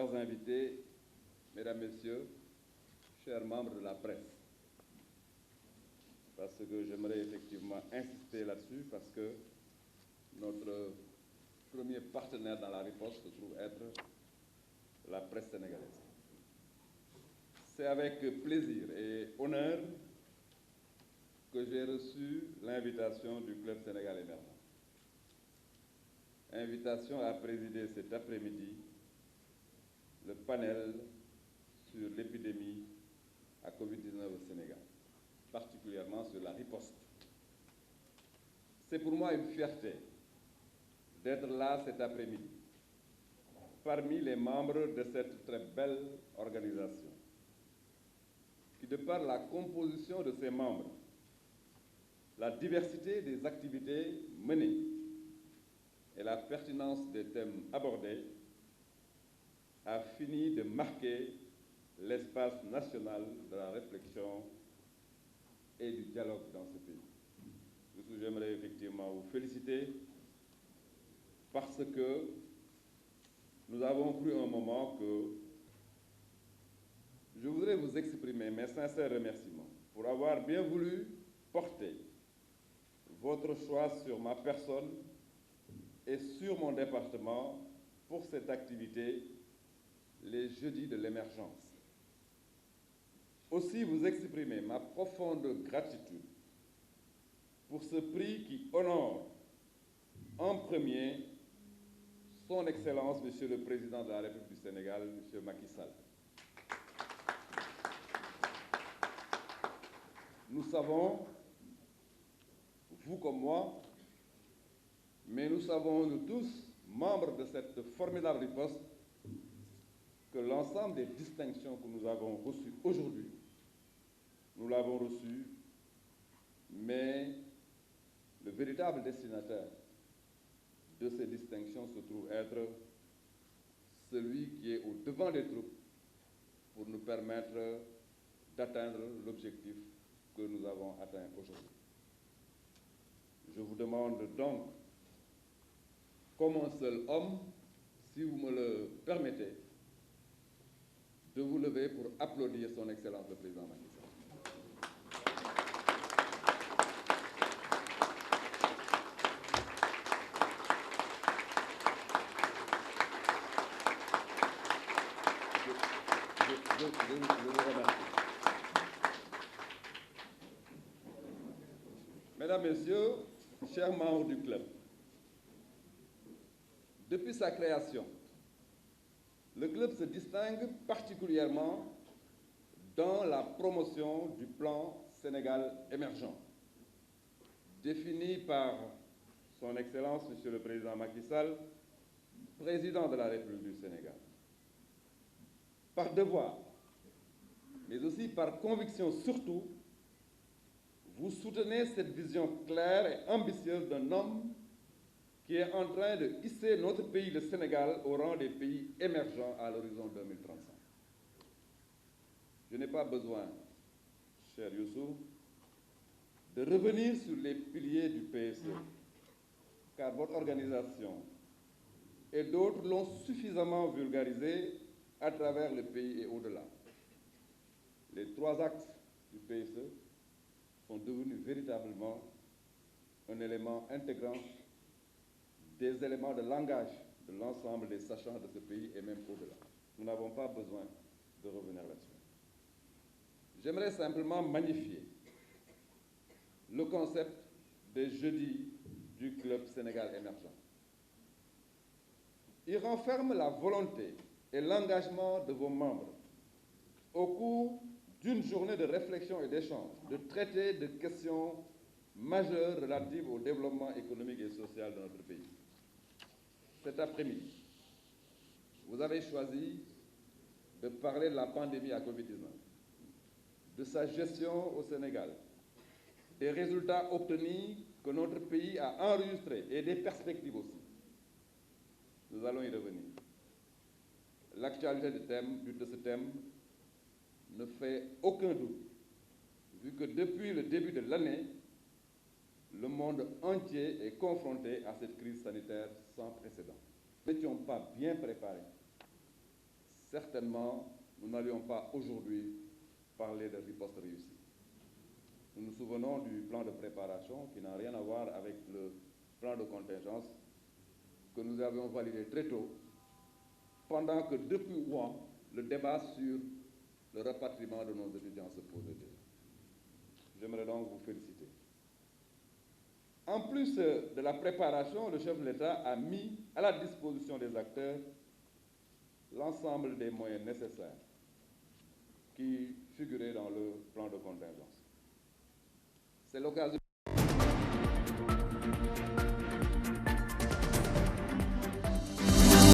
chers invités, mesdames, messieurs, chers membres de la presse, parce que j'aimerais effectivement insister là-dessus, parce que notre premier partenaire dans la riposte se trouve être la presse sénégalaise. C'est avec plaisir et honneur que j'ai reçu l'invitation du Club Sénégal Émergent. Invitation à présider cet après-midi le panel sur l'épidémie à Covid-19 au Sénégal, particulièrement sur la riposte. C'est pour moi une fierté d'être là cet après-midi, parmi les membres de cette très belle organisation, qui, de par la composition de ses membres, la diversité des activités menées et la pertinence des thèmes abordés, a fini de marquer l'espace national de la réflexion et du dialogue dans ce pays. J'aimerais effectivement vous féliciter parce que nous avons cru un moment que je voudrais vous exprimer mes sincères remerciements pour avoir bien voulu porter votre choix sur ma personne et sur mon département pour cette activité les jeudis de l'émergence. Aussi vous exprimer ma profonde gratitude pour ce prix qui honore en premier son Excellence, Monsieur le Président de la République du Sénégal, Monsieur Macky Sall. Nous savons, vous comme moi, mais nous savons, nous tous, membres de cette formidable riposte, que l'ensemble des distinctions que nous avons reçues aujourd'hui, nous l'avons reçu, mais le véritable destinataire de ces distinctions se trouve être celui qui est au devant des troupes pour nous permettre d'atteindre l'objectif que nous avons atteint aujourd'hui. Je vous demande donc, comme un seul homme, si vous me le permettez, de vous lever pour applaudir son Excellence le Président Macky Sall. Je vous remercie. Mesdames, Messieurs, chers membres du club, depuis sa création, le club se distingue particulièrement dans la promotion du plan Sénégal émergent, défini par son Excellence, Monsieur le Président Macky Sall, Président de la République du Sénégal. Par devoir, mais aussi par conviction surtout, vous soutenez cette vision claire et ambitieuse d'un homme qui est en train de hisser notre pays, le Sénégal, au rang des pays émergents à l'horizon 2035. Je n'ai pas besoin, cher Youssou, de revenir sur les piliers du PSE, car votre organisation et d'autres l'ont suffisamment vulgarisé à travers le pays et au-delà. Les 3 axes du PSE sont devenus véritablement un élément intégrant des éléments de langage de l'ensemble des sachants de ce pays et même au-delà. Nous n'avons pas besoin de revenir là-dessus. J'aimerais simplement magnifier le concept des jeudis du Club Sénégal Émergent. Il renferme la volonté et l'engagement de vos membres au cours d'une journée de réflexion et d'échange, de traiter de questions majeures relatives au développement économique et social de notre pays. Cet après-midi, vous avez choisi de parler de la pandémie à Covid-19, de sa gestion au Sénégal, des résultats obtenus que notre pays a enregistrés et des perspectives aussi. Nous allons y revenir. L'actualité de ce thème ne fait aucun doute, vu que depuis le début de l'année, le monde entier est confronté à cette crise sanitaire sans précédent. Nous n'étions pas bien préparés. certainement, nous n'allions pas aujourd'hui parler de riposte réussie. Nous nous souvenons du plan de préparation qui n'a rien à voir avec le plan de contingence que nous avions validé très tôt, pendant que depuis mois, le débat sur le rapatriement de nos étudiants se posait déjà. J'aimerais donc vous féliciter. En plus de la préparation, le chef de l'État a mis à la disposition des acteurs l'ensemble des moyens nécessaires qui figuraient dans le plan de contingence. C'est l'occasion